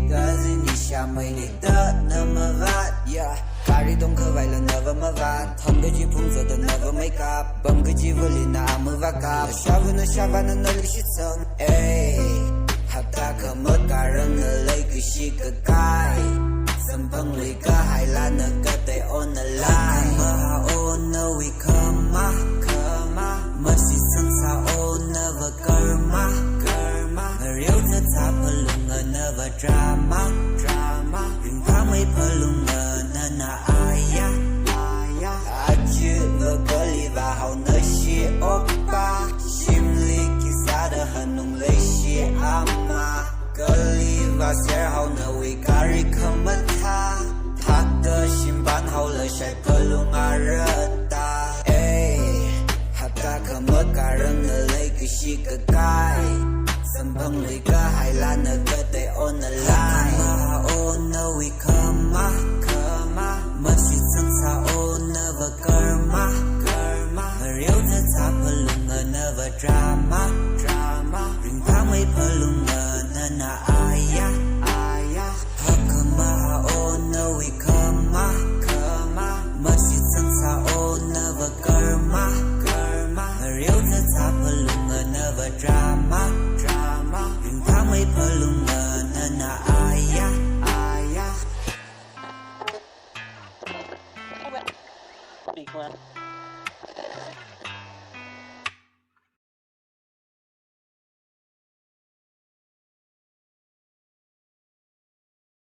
个子你像美丽的那么晚 Yeah 咖喱东可外了 never 么晚腾个吉普做的 never make up 蹦个吉普里那阿姆瓦卡下不能下班的那里是层哎好大可么嘎人的那个是个盖怎碰里个海蓝那个得 on the line 么好 on the we come 么是生草 on never girl 而有着擦破龙而 never drama 云怕没破龙而那哎呀阿句我个里吧好那些欧巴心里其他的很浓那些阿妈个里吧线好那为咖喱可么他的心办好了晒破龙啊热大哎好大可么嘎人的那个是个盖怎碰里个海蓝那个得 on the